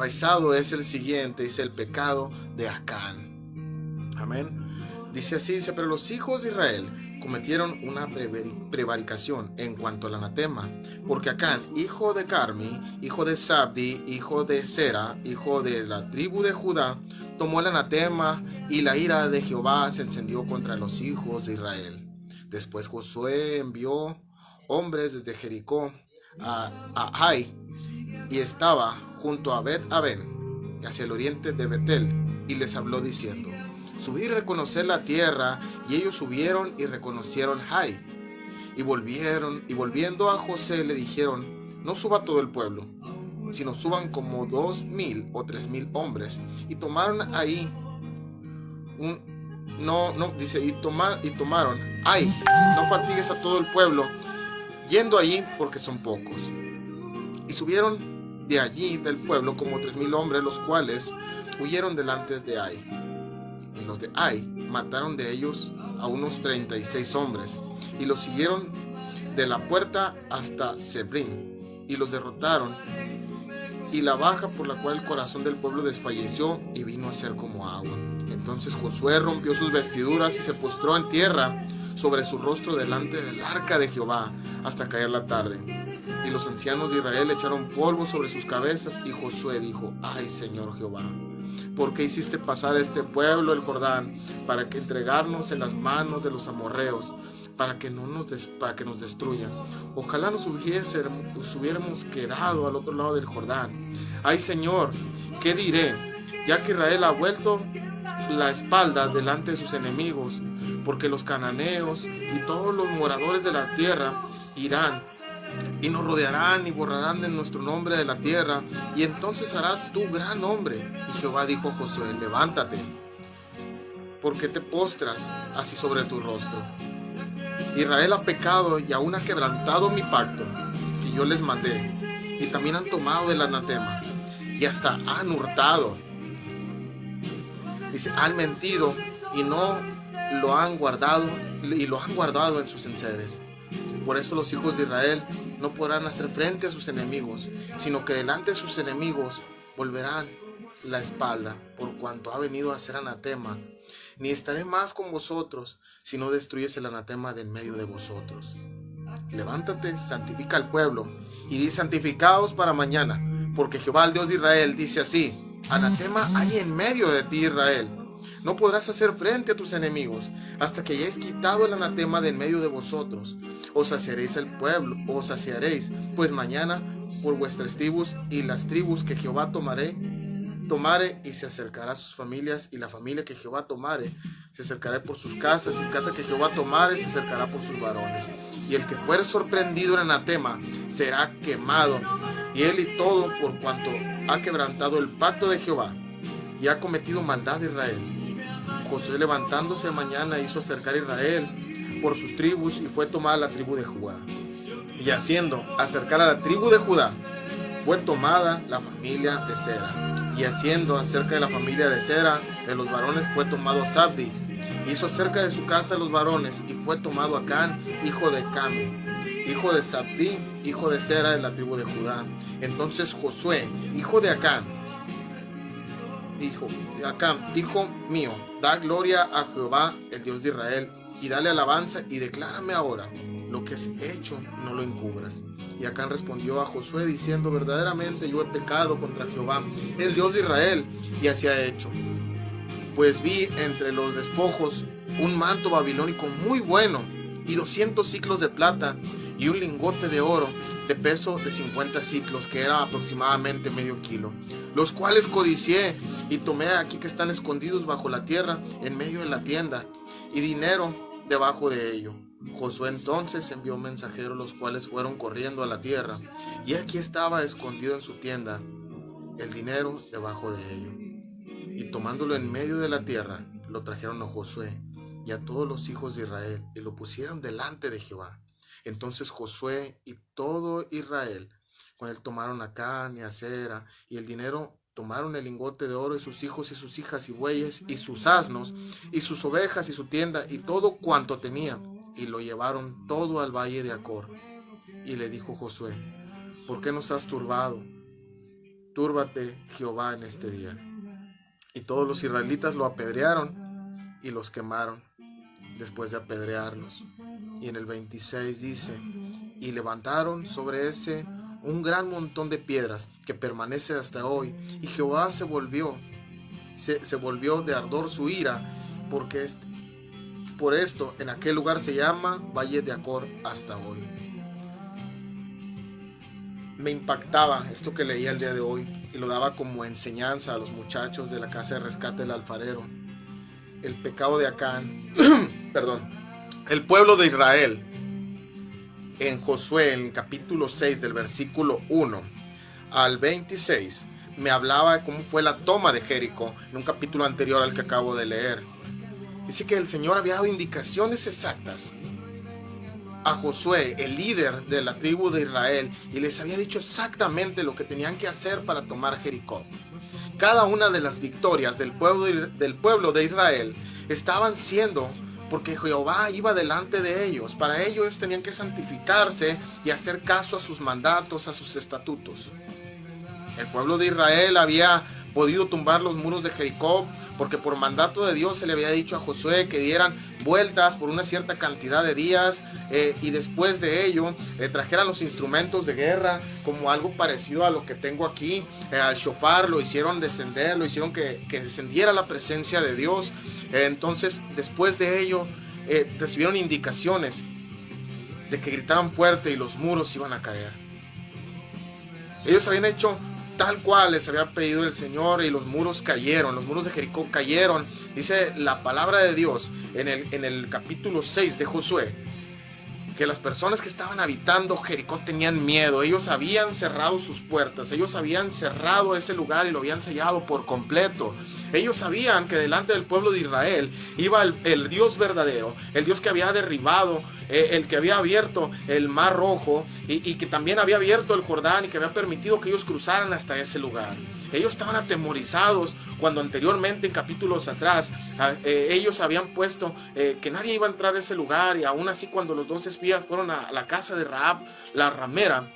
enraizado es el siguiente, dice el pecado de Acán. Amén. Dice así, dice, pero los hijos de Israel cometieron una prevaricación en cuanto al anatema, porque Acán, hijo de Carmi, hijo de Sabdi, hijo de Sera, hijo de la tribu de Judá, tomó el anatema, y la ira de Jehová se encendió contra los hijos de Israel. Después Josué envió hombres desde Jericó a Ai, y estaba junto a Bet-Aben, hacia el oriente de Betel, y les habló diciendo, subid y reconocer la tierra. Y ellos subieron y reconocieron Ai. Y volviendo a José le dijeron, no suba todo el pueblo, sino suban como 2,000 o 3,000 hombres. Y tomaron ahí tomaron Ai. No fatigues a todo el pueblo yendo allí, porque son pocos. Y subieron de allí del pueblo como 3,000 hombres, los cuales huyeron delante de Ai. Y los de Ai mataron de ellos a unos 36 hombres, y los siguieron de la puerta hasta Sebrim, y los derrotaron, y la baja por la cual el corazón del pueblo desfalleció y vino a ser como agua. Entonces Josué rompió sus vestiduras y se postró en tierra sobre su rostro delante del arca de Jehová hasta caer la tarde. Y los ancianos de Israel echaron polvo sobre sus cabezas, y Josué dijo, ay, Señor Jehová, ¿por qué hiciste pasar a este pueblo el Jordán para que entregarnos en las manos de los amorreos, para que nos destruyan? Ojalá nos hubiéramos quedado al otro lado del Jordán. Ay, Señor, ¿qué diré? Ya que Israel ha vuelto la espalda delante de sus enemigos, porque los cananeos y todos los moradores de la tierra irán y nos rodearán y borrarán de nuestro nombre de la tierra, y entonces harás tú gran nombre. Y Jehová dijo a Josué, levántate, porque te postras así sobre tu rostro. Israel ha pecado y aún ha quebrantado mi pacto que yo les mandé, y también han tomado del anatema, y hasta han hurtado. Dice, han mentido y no lo han guardado, y lo han guardado en sus enseres. Por eso los hijos de Israel no podrán hacer frente a sus enemigos, sino que delante de sus enemigos volverán la espalda, por cuanto ha venido a ser anatema. Ni estaré más con vosotros, si no destruyes el anatema de en medio de vosotros. Levántate, santifica al pueblo, y di, santificaos para mañana, porque Jehová, el Dios de Israel, dice así, anatema hay en medio de ti, Israel. No podrás hacer frente a tus enemigos hasta que hayáis quitado el anatema de en medio de vosotros. Os saciaréis el pueblo, os saciaréis, pues mañana por vuestras tribus y las tribus que Jehová tomare, y se acercará a sus familias, y la familia que Jehová tomare se acercará por sus casas, y casa que Jehová tomare se acercará por sus varones. Y el que fuere sorprendido en anatema será quemado, y él y todo, por cuanto ha quebrantado el pacto de Jehová y ha cometido maldad de Israel. Josué, levantándose de mañana, hizo acercar a Israel por sus tribus, y fue tomada la tribu de Judá. Y haciendo acercar a la tribu de Judá, fue tomada la familia de Sera. Y haciendo acerca de la familia de Sera, de los varones, fue tomado Sabdi. Hizo cerca de su casa a los varones, y fue tomado Acán, hijo de Cami, hijo de Sabdi, hijo de Sera, de la tribu de Judá. Entonces Josué, hijo de Acán, dijo, hijo mío, da gloria a Jehová, el Dios de Israel, y dale alabanza, y declárame ahora lo que has hecho, no lo encubras. Y Acán respondió a Josué diciendo, verdaderamente yo he pecado contra Jehová, el Dios de Israel, y así ha hecho. Pues vi entre los despojos un manto babilónico muy bueno, y 200 siclos de plata, y un lingote de oro de peso de 50 siclos, que era aproximadamente medio kilo, los cuales codicié, y tomé aquí que están escondidos bajo la tierra en medio de la tienda, y dinero debajo de ello. Josué entonces envió mensajeros, los cuales fueron corriendo a la tierra, y aquí estaba escondido en su tienda el dinero debajo de ello. Y tomándolo en medio de la tierra, lo trajeron a Josué y a todos los hijos de Israel, y lo pusieron delante de Jehová. Entonces Josué y todo Israel con él tomaron a Acán y a Sera, y el dinero, tomaron el lingote de oro, y sus hijos y sus hijas, y bueyes, y sus asnos, y sus ovejas, y su tienda, y todo cuanto tenían, y lo llevaron todo al valle de Acor. Y le dijo Josué, ¿por qué nos has turbado túrbate Jehová en este día. Y todos los israelitas lo apedrearon y los quemaron después de apedrearlos. Y en el 26 dice, y levantaron sobre ese un gran montón de piedras que permanece hasta hoy. Y Jehová se volvió de ardor su ira, porque por esto en aquel lugar se llama Valle de Acor hasta hoy. Me impactaba esto que leía el día de hoy y lo daba como enseñanza a los muchachos de la casa de rescate del alfarero. El pecado de Acán, perdón, el pueblo de Israel, en Josué, en el capítulo 6, del versículo 1 al 26, me hablaba de cómo fue la toma de Jericó, en un capítulo anterior al que acabo de leer. Dice que el Señor había dado indicaciones exactas a Josué, el líder de la tribu de Israel, y les había dicho exactamente lo que tenían que hacer para tomar Jericó. Cada una de las victorias del pueblo de Israel estaban siendo porque Jehová iba delante de ellos. Para ellos tenían que santificarse y hacer caso a sus mandatos, a sus estatutos. El pueblo de Israel había podido tumbar los muros de Jericó porque por mandato de Dios se le había dicho a Josué que dieran vueltas por una cierta cantidad de días y después de ello trajeran los instrumentos de guerra, como algo parecido a lo que tengo aquí, al shofar. Lo hicieron descender, lo hicieron que descendiera la presencia de Dios. Entonces después de ello recibieron indicaciones de que gritaran fuerte y los muros iban a caer. Ellos habían hecho tal cual les había pedido el Señor y los muros cayeron, los muros de Jericó cayeron. Dice la palabra de Dios en el capítulo 6 de Josué que las personas que estaban habitando Jericó tenían miedo. Ellos habían cerrado sus puertas, ellos habían cerrado ese lugar y lo habían sellado por completo. Ellos sabían que delante del pueblo de Israel iba el Dios verdadero, el Dios que había derribado, el que había abierto el Mar Rojo y que también había abierto el Jordán y que había permitido que ellos cruzaran hasta ese lugar. Ellos estaban atemorizados cuando anteriormente, en capítulos atrás, ellos habían puesto que nadie iba a entrar a ese lugar, y aún así cuando los dos espías fueron a la casa de Rahab, la ramera,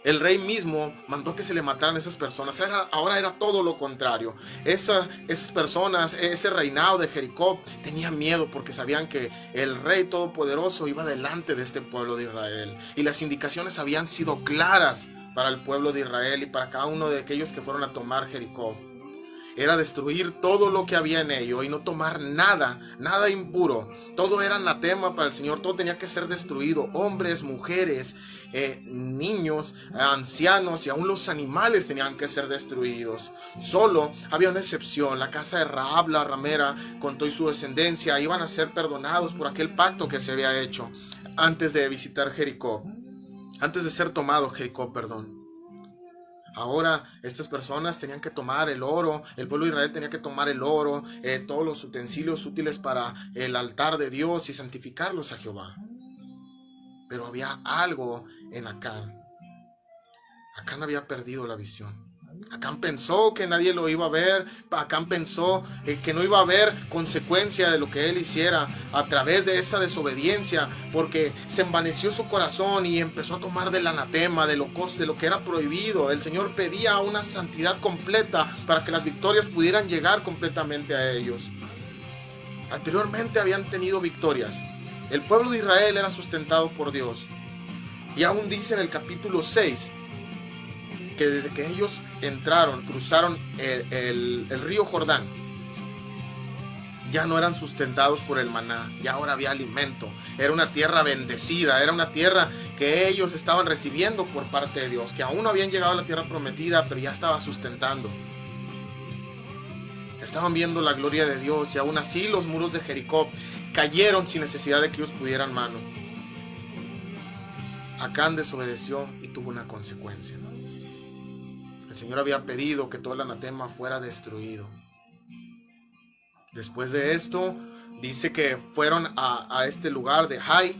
el rey mismo mandó que se le mataran a esas personas. Ahora era todo lo contrario. Esas personas, ese reinado de Jericó, tenían miedo porque sabían que el rey todopoderoso iba delante de este pueblo de Israel. Y las indicaciones habían sido claras para el pueblo de Israel y para cada uno de aquellos que fueron a tomar Jericó. Era destruir todo lo que había en ello y no tomar nada impuro. Todo era anatema para el Señor, todo tenía que ser destruido. Hombres, mujeres, niños, ancianos y aún los animales tenían que ser destruidos. Solo había una excepción: la casa de Rahab, la ramera, con toda su descendencia, iban a ser perdonados por aquel pacto que se había hecho antes de visitar Jericó, antes de ser tomado Jericó, perdón. Ahora estas personas tenían que tomar el oro, el pueblo de Israel tenía que tomar el oro, todos los utensilios útiles para el altar de Dios y santificarlos a Jehová. Pero había algo en Acán. Acán había perdido la visión. Acán pensó que nadie lo iba a ver. Acán pensó que no iba a haber consecuencia de lo que él hiciera a través de esa desobediencia, porque se envaneció su corazón y empezó a tomar del anatema, de lo que era prohibido. El Señor pedía una santidad completa para que las victorias pudieran llegar completamente a ellos. Anteriormente habían tenido victorias. El pueblo de Israel era sustentado por Dios. Y aún dice en el capítulo 6 que desde que ellos cruzaron el río Jordán, ya no eran sustentados por el maná, ya ahora había alimento. Era una tierra bendecida, era una tierra que ellos estaban recibiendo por parte de Dios, que aún no habían llegado a la tierra prometida, pero ya estaba sustentando. Estaban viendo la gloria de Dios y aún así los muros de Jericó cayeron sin necesidad de que ellos pudieran mano. Acán desobedeció y tuvo una consecuencia. El Señor había pedido que todo el anatema fuera destruido. Después de esto, dice que fueron a este lugar de Hai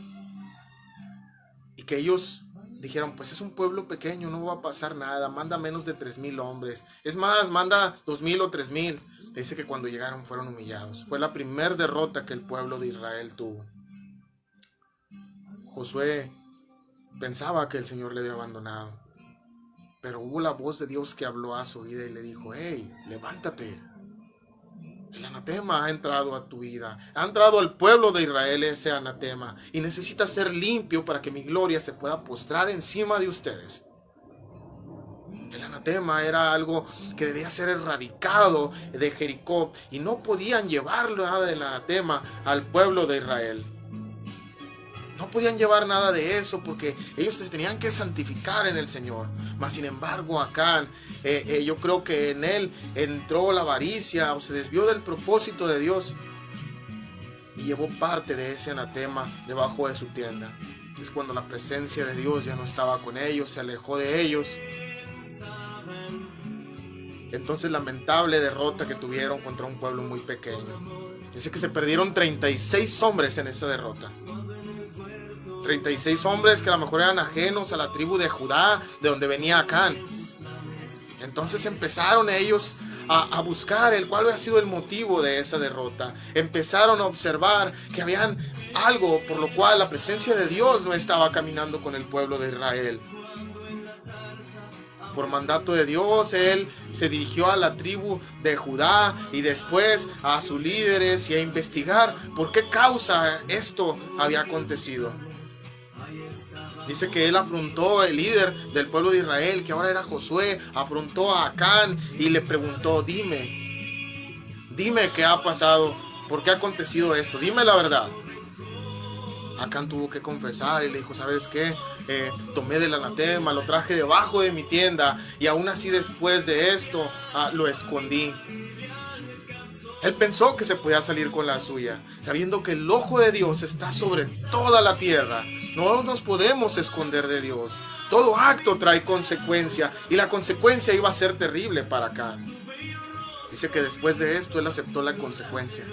y que ellos dijeron: pues es un pueblo pequeño, no va a pasar nada, manda menos de 3,000 hombres. Es más, manda 2,000 o 3,000. Dice que cuando llegaron fueron humillados. Fue la primera derrota que el pueblo de Israel tuvo. Josué pensaba que el Señor le había abandonado, Pero hubo la voz de Dios que habló a su vida y le dijo: hey, levántate. El anatema ha entrado a tu vida. Ha entrado al pueblo de Israel ese anatema. Y necesita ser limpio para que mi gloria se pueda postrar encima de ustedes. El anatema era algo que debía ser erradicado de Jericó. Y no podían llevar nada del anatema al pueblo de Israel. No podían llevar nada de eso porque ellos se tenían que santificar en el Señor. Mas sin embargo Acán, yo creo que en él entró la avaricia o se desvió del propósito de Dios y llevó parte de ese anatema debajo de su tienda. Es cuando la presencia de Dios ya no estaba con ellos, se alejó de ellos. Entonces, lamentable derrota que tuvieron contra un pueblo muy pequeño. Dice que se perdieron 36 hombres en esa derrota. 36 hombres que a lo mejor eran ajenos a la tribu de Judá, de donde venía Acán. Entonces empezaron ellos a buscar el cuál había sido el motivo de esa derrota. Empezaron a observar que habían algo por lo cual la presencia de Dios no estaba caminando con el pueblo de Israel. Por mandato de Dios, él se dirigió a la tribu de Judá y después a sus líderes y a investigar por qué causa esto había acontecido. Dice que él afrontó, el líder del pueblo de Israel, que ahora era Josué, afrontó a Acán y le preguntó: dime qué ha pasado, por qué ha acontecido esto, dime la verdad. Acán tuvo que confesar y le dijo: ¿sabes qué? Tomé del anatema, lo traje debajo de mi tienda y aún así después de esto lo escondí. Él pensó que se podía salir con la suya, sabiendo que el ojo de Dios está sobre toda la tierra. No nos podemos esconder de Dios. Todo acto trae consecuencia y la consecuencia iba a ser terrible para Acán. Dice que después de esto él aceptó la consecuencia.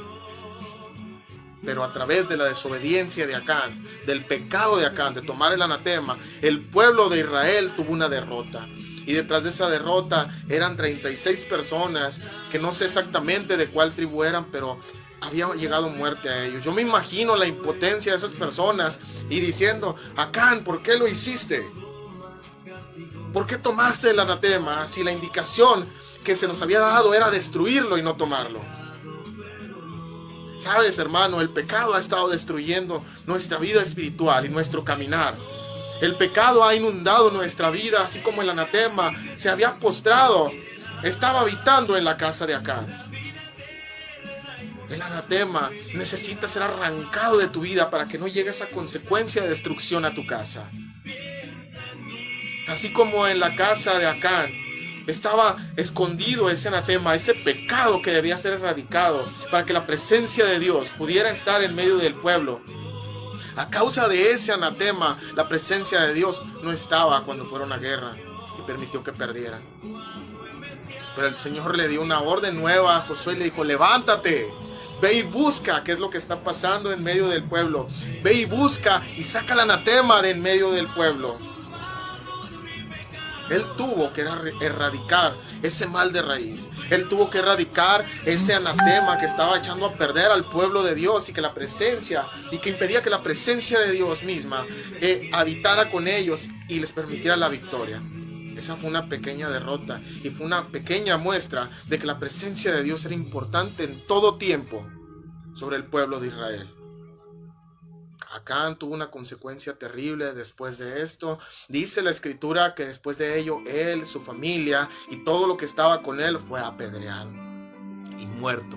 Pero a través de la desobediencia de Acán, del pecado de Acán, de tomar el anatema, el pueblo de Israel tuvo una derrota. Y detrás de esa derrota eran 36 personas, que no sé exactamente de cuál tribu eran, pero había llegado muerte a ellos. Yo me imagino la impotencia de esas personas y diciendo: Acán, ¿por qué lo hiciste? ¿Por qué tomaste el anatema si la indicación que se nos había dado era destruirlo y no tomarlo? Sabes, hermano, el pecado ha estado destruyendo nuestra vida espiritual y nuestro caminar. El pecado ha inundado nuestra vida, así como el anatema se había postrado, estaba habitando en la casa de Acán. El anatema necesita ser arrancado de tu vida para que no llegue esa consecuencia de destrucción a tu casa. Así como en la casa de Acán estaba escondido ese anatema, ese pecado que debía ser erradicado para que la presencia de Dios pudiera estar en medio del pueblo. A causa de ese anatema, la presencia de Dios no estaba cuando fueron a guerra y permitió que perdieran. Pero el Señor le dio una orden nueva a Josué y le dijo: levántate, ve y busca qué es lo que está pasando en medio del pueblo. Ve y busca y saca el anatema de en medio del pueblo. Él tuvo que erradicar ese mal de raíz. Él tuvo que erradicar ese anatema que estaba echando a perder al pueblo de Dios y que impedía que la presencia de Dios misma habitara con ellos y les permitiera la victoria. Esa fue una pequeña derrota y fue una pequeña muestra de que la presencia de Dios era importante en todo tiempo sobre el pueblo de Israel. Acán tuvo una consecuencia terrible después de esto. Dice la escritura que después de ello él, su familia y todo lo que estaba con él fue apedreado y muerto.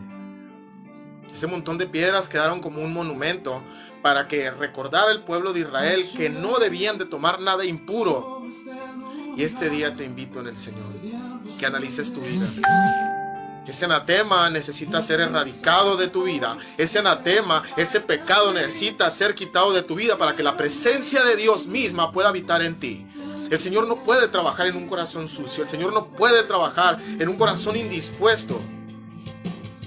Ese montón de piedras quedaron como un monumento para que recordara el pueblo de Israel que no debían de tomar nada impuro. Y este día te invito en el Señor que analices tu vida. Ese anatema necesita ser erradicado de tu vida. Ese anatema, ese pecado necesita ser quitado de tu vida para que la presencia de Dios misma pueda habitar en ti. El Señor no puede trabajar en un corazón sucio. El Señor no puede trabajar en un corazón indispuesto.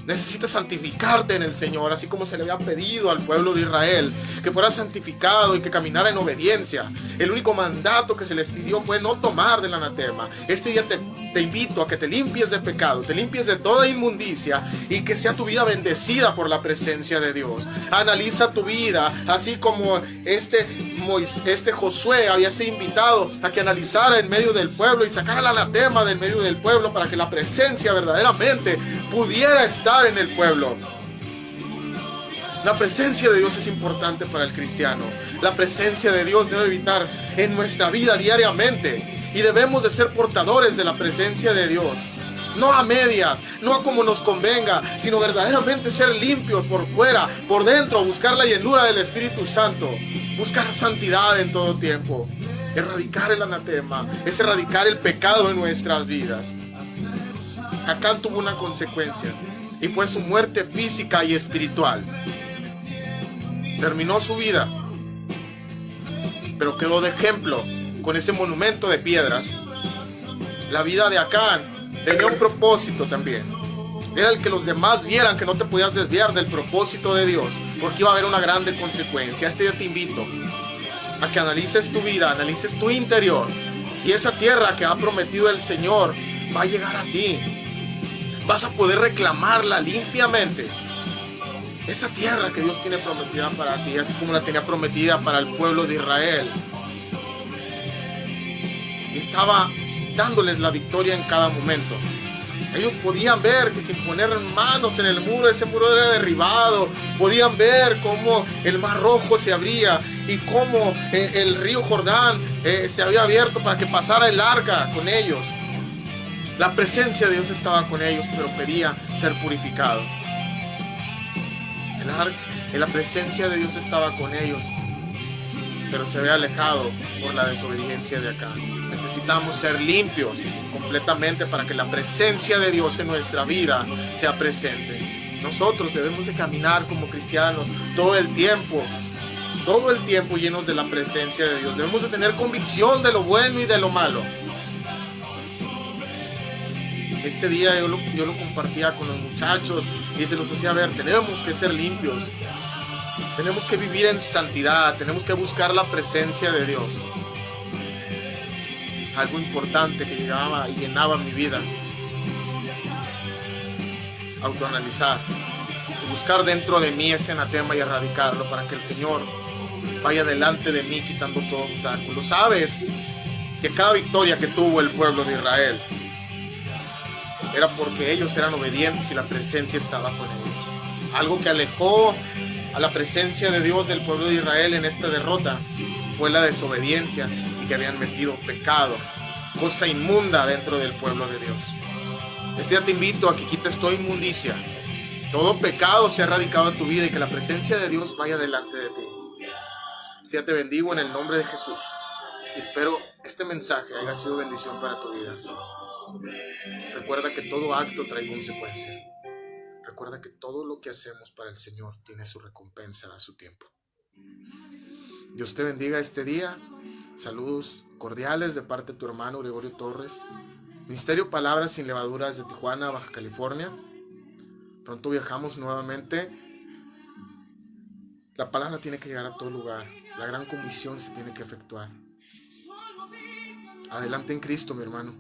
Necesitas santificarte en el Señor, así como se le había pedido al pueblo de Israel que fuera santificado y que caminara en obediencia. El único mandato que se les pidió fue no tomar del anatema. Este día te invito a que te limpies de pecado, te limpies de toda inmundicia y que sea tu vida bendecida por la presencia de Dios. Analiza tu vida, así como este Josué había sido invitado a que analizara en medio del pueblo y sacara el anatema del medio del pueblo para que la presencia verdaderamente pudiera estar en el pueblo. La presencia de Dios es importante para el cristiano. La presencia de Dios debe habitar en nuestra vida diariamente y debemos de ser portadores de la presencia de Dios. No a medias, no a como nos convenga, sino verdaderamente ser limpios por fuera, por dentro, buscar la llenura del Espíritu Santo, buscar santidad en todo tiempo, erradicar el anatema, es erradicar el pecado en nuestras vidas. Acán tuvo una consecuencia y fue su muerte física y espiritual. Terminó su vida, pero quedó de ejemplo con ese monumento de piedras. La vida de Acán tenía un propósito también. Era el que los demás vieran que no te podías desviar del propósito de Dios, porque iba a haber una grande consecuencia. Este día te invito a que analices tu vida, analices tu interior, y esa tierra que ha prometido el Señor va a llegar a ti. Vas a poder reclamarla limpiamente. Esa tierra que Dios tiene prometida para ti, así como la tenía prometida para el pueblo de Israel. Y estaba dándoles la victoria en cada momento. Ellos podían ver que sin poner manos en el muro, ese muro era derribado. Podían ver cómo el mar rojo se abría y cómo el río Jordán se había abierto para que pasara el arca con ellos. La presencia de Dios estaba con ellos, pero pedía ser purificado. La presencia de Dios estaba con ellos, pero se había alejado por la desobediencia de Acán. Necesitamos ser limpios completamente para que la presencia de Dios en nuestra vida sea presente. Nosotros debemos de caminar como cristianos todo el tiempo llenos de la presencia de Dios. Debemos de tener convicción de lo bueno y de lo malo. Este día yo lo compartía con los muchachos y se los hacía ver, tenemos que ser limpios, tenemos que vivir en santidad, tenemos que buscar la presencia de Dios. Algo importante que llegaba y llenaba mi vida, autoanalizar y buscar dentro de mí ese anatema y erradicarlo para que el Señor vaya delante de mí quitando todo obstáculo. Sabes que cada victoria que tuvo el pueblo de Israel era porque ellos eran obedientes y la presencia estaba con ellos. Algo que alejó a la presencia de Dios del pueblo de Israel en esta derrota fue la desobediencia y que habían metido pecado, cosa inmunda dentro del pueblo de Dios. Este día te invito a que quites toda inmundicia, todo pecado sea erradicado de tu vida y que la presencia de Dios vaya delante de ti. Este día te bendigo en el nombre de Jesús y espero este mensaje haya sido bendición para tu vida. Recuerda que todo acto trae consecuencia. Recuerda que todo lo que hacemos para el Señor tiene su recompensa a su tiempo. Dios te bendiga este día. Saludos cordiales de parte de tu hermano Gregorio Torres. Ministerio Palabras Sin Levaduras de Tijuana, Baja California. Pronto viajamos nuevamente. La palabra tiene que llegar a todo lugar. La gran comisión se tiene que efectuar. Adelante en Cristo, mi hermano.